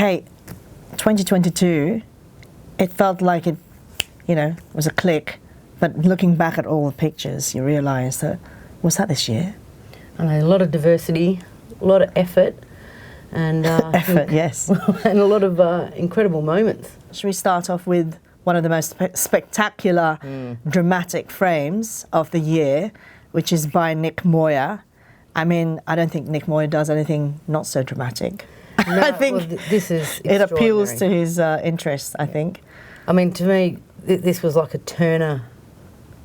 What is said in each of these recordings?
okay, 2022, it felt like it, was a click. But looking back at all the pictures, you realise that, was that this year? I know, a lot of diversity, a lot of effort, and yes. and a lot of incredible moments. Should we start off with one of the most spectacular, dramatic frames of the year, which is by Nick Moyer. I mean, I don't think Nick Moyer does anything not so dramatic. No, I think this is it appeals to his interests, I think. I mean, to me, this was like a Turner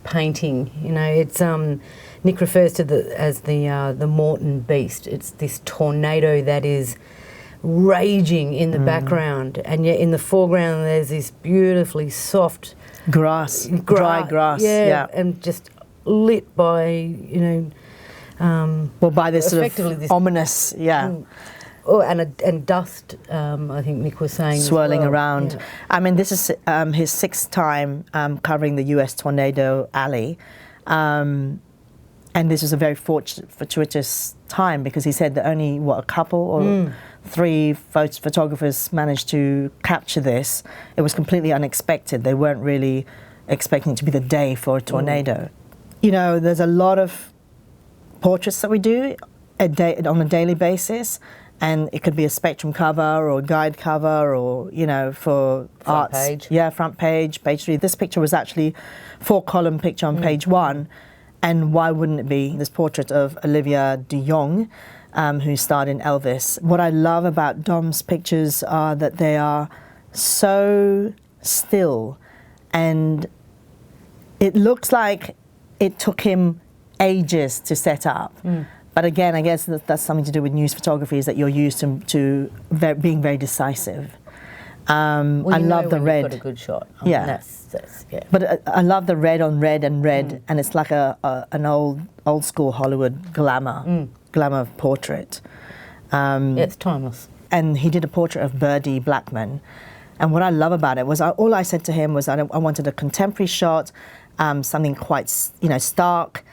painting. It's Nick refers to as the Morton Beast. It's this tornado that is raging in the background, and yet in the foreground there's this beautifully soft dry grass, and just lit by by this sort of this ominous, and dust. I think Nick was saying swirling as well. around. Yeah. I mean, this is his sixth time covering the U.S. tornado alley, and this was a very fortuitous time because he said that only a couple or three photographers managed to capture this. It was completely unexpected. They weren't really expecting it to be the day for a tornado. There's a lot of portraits that we do on a daily basis, and it could be a Spectrum cover or a guide cover or, for front arts. Page. Yeah, front page, page 3. This picture was actually 4-column picture on page 1, and why wouldn't it be this portrait of Olivia de Jong, who starred in Elvis. What I love about Dom's pictures are that they are so still, and it looks like it took him ages to set up. But again, I guess that's something to do with news photography, is that you're used to being very decisive. I love the red. You've got a good shot. That's But I love the red on red and red, and it's like an old school Hollywood glamour portrait. It's timeless. And he did a portrait of Birdie Blackman. And what I love about it was all I said to him was I wanted a contemporary shot, something quite stark.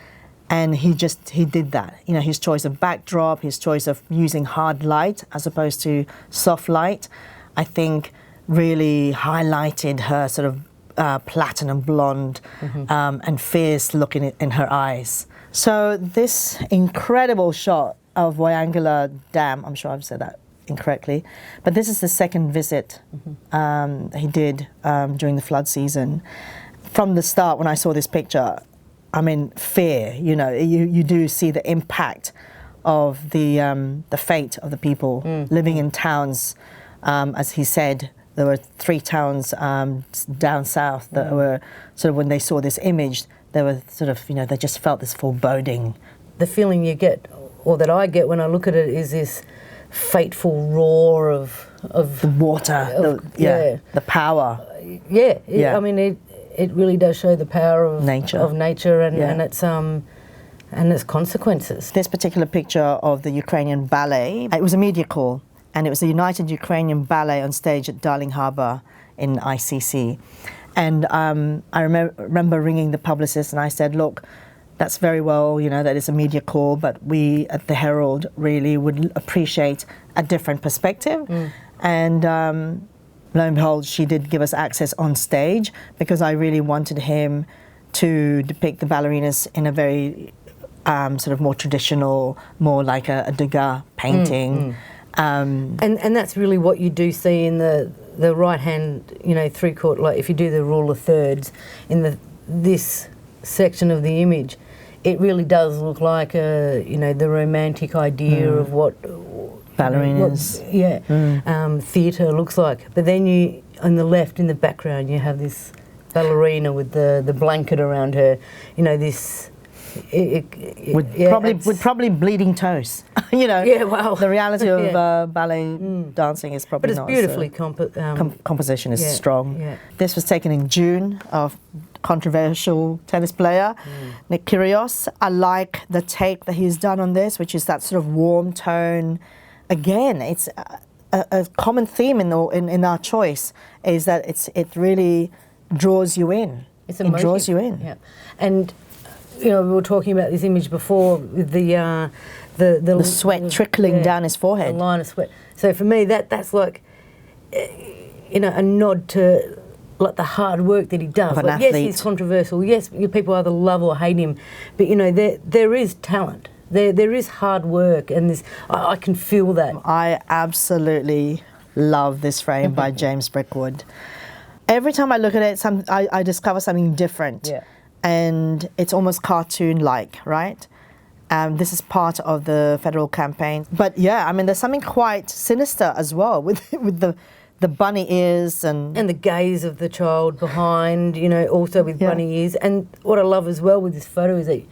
And he did that. His choice of backdrop, his choice of using hard light as opposed to soft light, I think really highlighted her sort of platinum blonde and fierce look in her eyes. So this incredible shot of Wyandotte Dam, I'm sure I've said that incorrectly, but this is the second visit he did during the flood season. From the start, when I saw this picture, I mean, fear. You do see the impact of the fate of the people living in towns. As he said, there were 3 towns down south that were sort of, when they saw this image, they were sort of, they just felt this foreboding. The feeling you get, or that I get when I look at it, is this fateful roar of the water, the power. I mean, it really does show the power of nature and its consequences. This particular picture of the Ukrainian ballet, it was a media call, and it was the United Ukrainian Ballet on stage at Darling Harbour in ICC. And I remember ringing the publicist, and I said, look, that's very well, that it's a media call, but we at the Herald really would appreciate a different perspective. And lo and behold, she did give us access on stage, because I really wanted him to depict the ballerinas in a very sort of more traditional, more like a Degas painting. And that's really what you do see in the right hand, three-quarter, like if you do the rule of thirds in this section of the image, it really does look like the romantic idea of what ballerinas, theatre looks like. But then on the left, in the background, you have this ballerina with the blanket around her. This. With probably bleeding toes. The reality of ballet dancing is probably not. But it's beautifully composition is strong. Yeah. This was taken in June of controversial tennis player Nick Kyrgios. I like the take that he's done on this, which is that sort of warm tone. Again, it's a common theme in our choice is that it really draws you in. It draws you in. Yeah, and. We were talking about this image before with the sweat trickling down his forehead. The line of sweat. So for me, that's like a nod to like the hard work that he does. Of an Like, yes, athlete. he's controversial. Yes, people either love or hate him, but there is talent. There is hard work, and this I can feel that. I absolutely love this frame by James Brickwood. Every time I look at it, I discover something different. Yeah. And it's almost cartoon-like, right? This is part of the federal campaign. But yeah, I mean, there's something quite sinister as well with the bunny ears and the gaze of the child behind, also with bunny ears. And what I love as well with this photo is that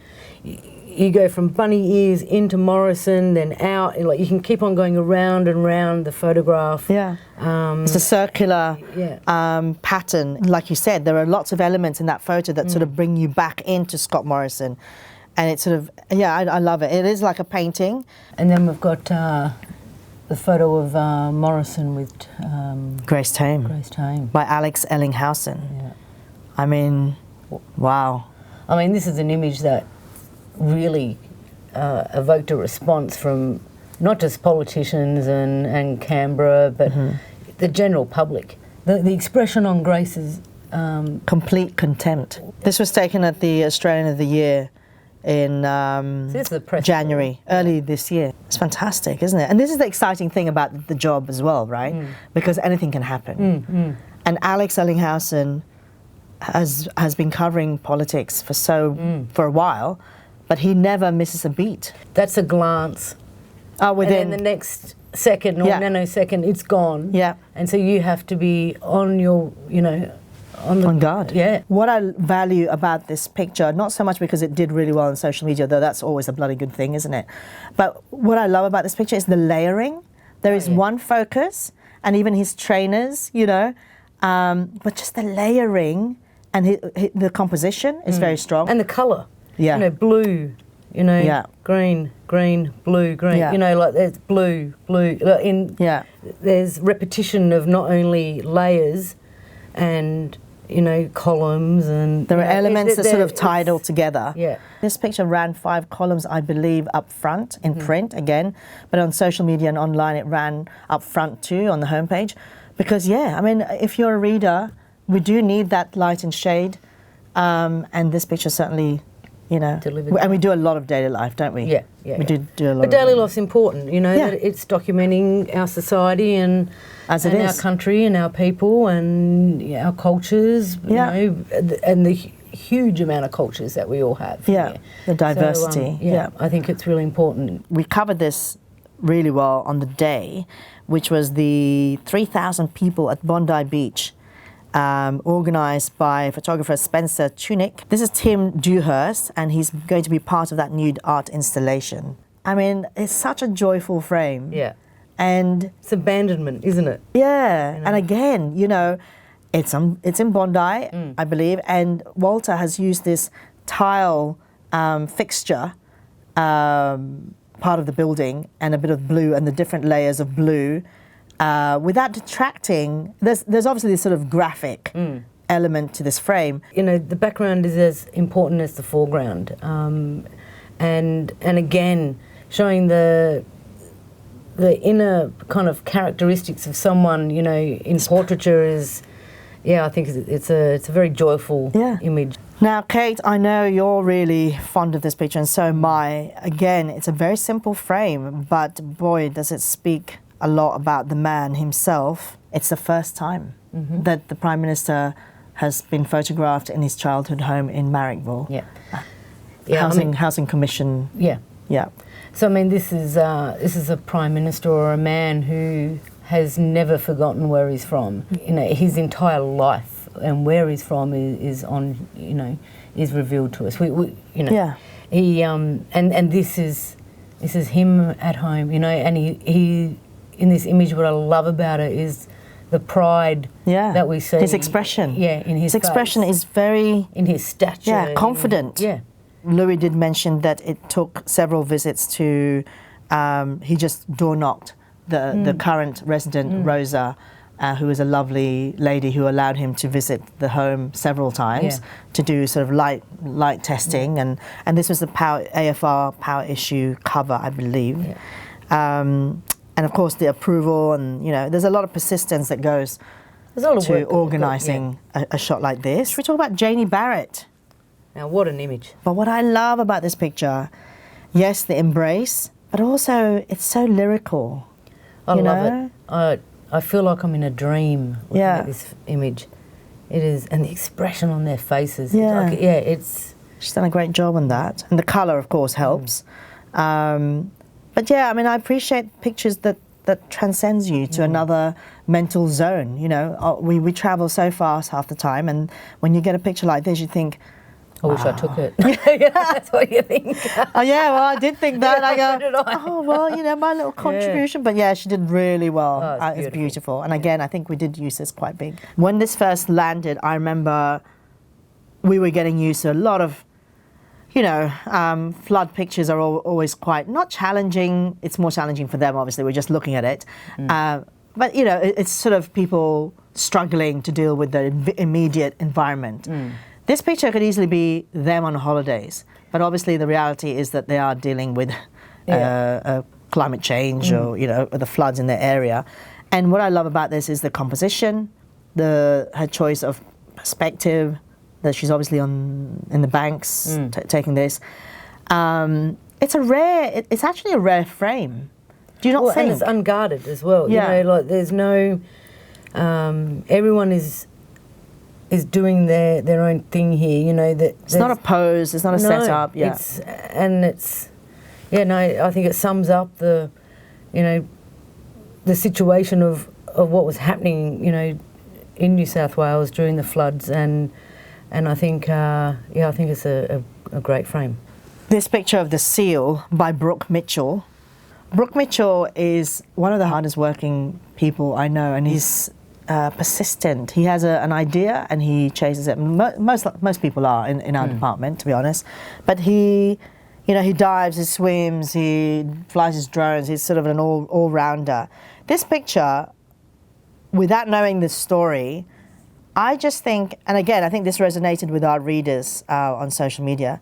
you go from bunny ears into Morrison, then out. Like you can keep on going around and round the photograph. Yeah, it's a circular pattern. Like you said, there are lots of elements in that photo that sort of bring you back into Scott Morrison. And it's sort of, I love it. It is like a painting. And then we've got the photo of Morrison with Grace Tame. Grace Tame. By Alex Ellinghausen. Yeah. I mean, wow. I mean, this is an image that really evoked a response from not just politicians and Canberra, but the general public. The expression on Grace's... complete contempt. This was taken at the Australian of the Year in this is the press January, early this year. It's fantastic, isn't it? And this is the exciting thing about the job as well, right? Because anything can happen. And Alex Ellinghausen has been covering politics for a while, but he never misses a beat. That's a glance. Within and then the next second or nanosecond, it's gone. Yeah. And so you have to be on your, on guard. Yeah. What I value about this picture, not so much because it did really well on social media, though that's always a bloody good thing, isn't it? But what I love about this picture is the layering. There is one focus, and even his trainers, but just the layering and the composition is very strong. And the colour. Yeah. Blue, green, blue, green. Yeah. Like there's blue. There's repetition of not only layers and, columns and... There are elements that sort of tied all together. Yeah. This picture ran 5 columns, I believe, up front in print again, but on social media and online it ran up front too on the homepage. Because, if you're a reader, we do need that light and shade, and this picture certainly... Delivered and we do a lot of daily life, don't we? Yeah. We do a lot. But daily life's important, that it's documenting our society and our country and our people and our cultures, and the huge amount of cultures that we all have. Yeah, the diversity. So, I think it's really important. We covered this really well on the day, which was the 3,000 people at Bondi Beach. Organised by photographer Spencer Tunick. This is Tim Dewhurst, and he's going to be part of that nude art installation. I mean, it's such a joyful frame. Yeah. And it's abandonment, isn't it? Yeah. And again, it's in Bondi, I believe, and Walter has used this tile fixture, part of the building, and a bit of blue and the different layers of blue. Without detracting, there's obviously this sort of graphic element to this frame. The background is as important as the foreground, and again, showing the inner kind of characteristics of someone, in portraiture is, I think it's a very joyful image. Now, Kate, I know you're really fond of this picture, and so am I. Again, it's a very simple frame, but boy, does it speak a lot about the man himself. It's the first time that the Prime Minister has been photographed in his childhood home in Marrickville. Housing Commission. Yeah. So this is a Prime Minister or a man who has never forgotten where he's from. His entire life and where he's from is revealed to us. He and this is him at home. And he. In this image, what I love about it is the pride that we see. His expression. In his expression face. is very... In his stature. Confident. Louis did mention that it took several visits to... he just door-knocked the current resident, Rosa, who was a lovely lady who allowed him to visit the home several times to do sort of light testing. And this was the AFR Power Issue cover, I believe. and of course the approval, and there's a lot of persistence that goes There's a lot of to work that- organising a shot like this. Should we talk about Janie Barrett? Now, what an image. But what I love about this picture, yes, the embrace, but also it's so lyrical. I you love know? it. I feel like I'm in a dream looking Yeah. at this image. It is, and the expression on their faces. Yeah. It's She's done a great job on that. And the colour, of course, helps. But yeah, I mean, I appreciate pictures that transcends you to another mental zone. We travel so fast half the time, and when you get a picture like this, you think, I wish I took it. Yeah, that's what you think. oh yeah, well, I did think that. I So go, did I. oh well, my little contribution. But yeah, she did really well. Oh, it's It's beautiful. beautiful. And again, I think we did use this quite big. When this first landed, I remember we were getting used to a lot of, flood pictures are always quite not challenging. It's more challenging for them, obviously. We're just looking at it. But it's sort of people struggling to deal with the immediate environment. This picture could easily be them on holidays, but obviously the reality is that they are dealing with climate change or the floods in their area. And what I love about this is the composition, her choice of perspective, that she's obviously in the banks taking this. It's actually a rare frame. Do you not think? And it's unguarded as well. Yeah. There's no. Everyone is doing their own thing here. That It's not a pose. It's not a setup. Yeah. I think it sums up the situation of what was happening, in New South Wales during the floods, and I think I think it's a great frame. This picture of the seal by Brooke Mitchell. Brooke Mitchell is one of the hardest working people I know, and he's persistent. He has an idea and he chases it. Most people are in our department, to be honest. But he dives, he swims, he flies his drones. He's sort of an all-rounder. This picture, without knowing the story, I just think, and again, I think this resonated with our readers on social media.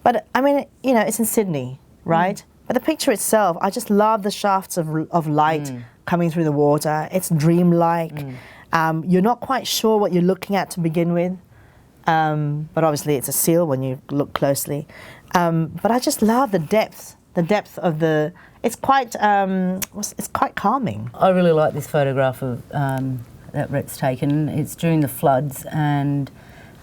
But I mean, it's in Sydney, right? But the picture itself, I just love the shafts of light coming through the water. It's dreamlike. You're not quite sure what you're looking at to begin with, but obviously it's a seal when you look closely. But I just love the depth of the. It's quite calming. I really like this photograph of that Rhett's taken. It's during the floods and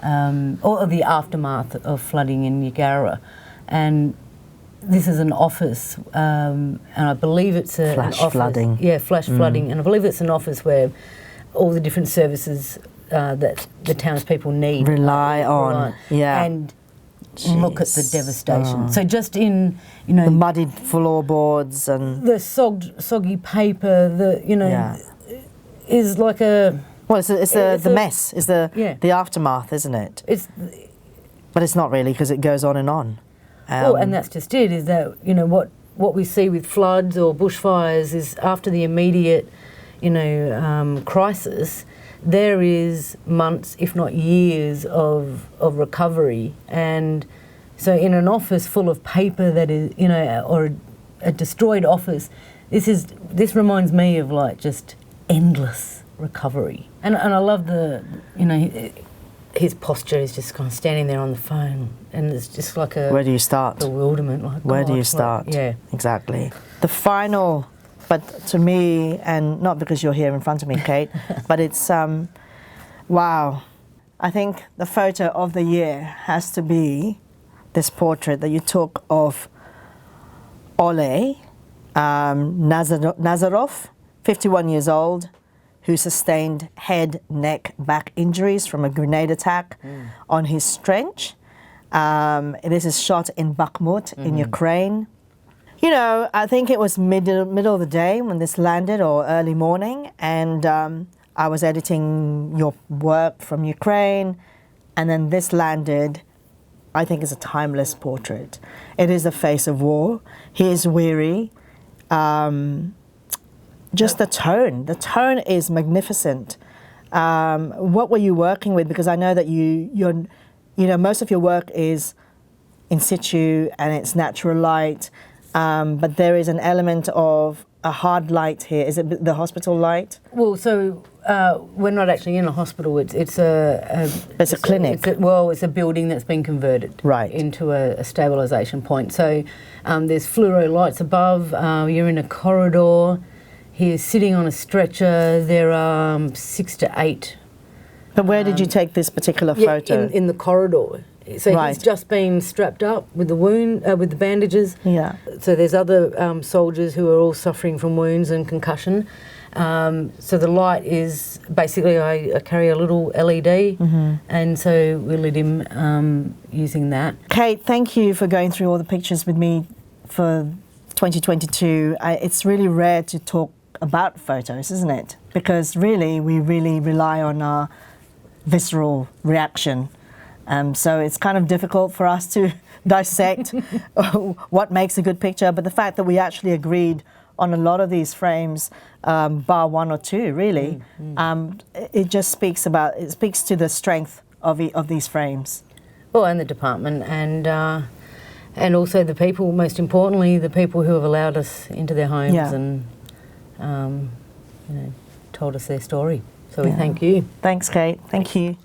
or the aftermath of flooding in Geraghty, and this is an office, and I believe it's an office. Flooding. Yeah, flash flooding, and I believe it's an office where all the different services that the townspeople need Rely on. Yeah. and look at the devastation. Oh. So just in The muddied floorboards and the soggy paper, Yeah. is like a. well, it's the mess. It's Yeah. the aftermath, isn't it? It's But it's not really, because it goes on and on. well, and that's just it. Is that what we see with floods or bushfires is after the immediate, crisis, there is months, if not years, of recovery. And so, in an office full of paper that is, or a destroyed office, this reminds me of like just endless recovery. And I love his posture is just kind of standing there on the phone, and it's just like a Where do you start? bewilderment. Like, Where do God, you start? yeah. Exactly. The final, but to me, and not because you're here in front of me, Kate, but it's, wow. I think the photo of the year has to be this portrait that you took of Ole Nazarov, 51 years old, who sustained head, neck, back injuries from a grenade attack on his trench. This is shot in Bakhmut in Ukraine. I think it was middle of the day when this landed, or early morning, and I was editing your work from Ukraine, and then this landed. I think it's a timeless portrait. It is the face of war. He is weary. Just the tone. The tone is magnificent. What were you working with? Because I know that most of your work is in situ and it's natural light, but there is an element of a hard light here. Is it the hospital light? Well, so we're not actually in a hospital. It's a clinic. It's a building that's been converted into a stabilisation point. So there's fluoro lights above. You're in a corridor. He's sitting on a stretcher. There are 6 to 8. But where did you take this particular photo? In the corridor. So he's just been strapped up with the wound, with the bandages. Yeah. So there's other soldiers who are all suffering from wounds and concussion. So the light is basically I carry a little LED, and so we lit him using that. Kate, thank you for going through all the pictures with me for 2022. It's really rare to talk about photos, isn't it? Because really, we really rely on our visceral reaction. So it's kind of difficult for us to dissect what makes a good picture. But the fact that we actually agreed on a lot of these frames, bar 1 or 2, really, it just speaks to the strength of these frames. Well, and the department, and also the people. Most importantly, the people who have allowed us into their homes and told us their story. So we thank you. Thanks, Kate. Thank you.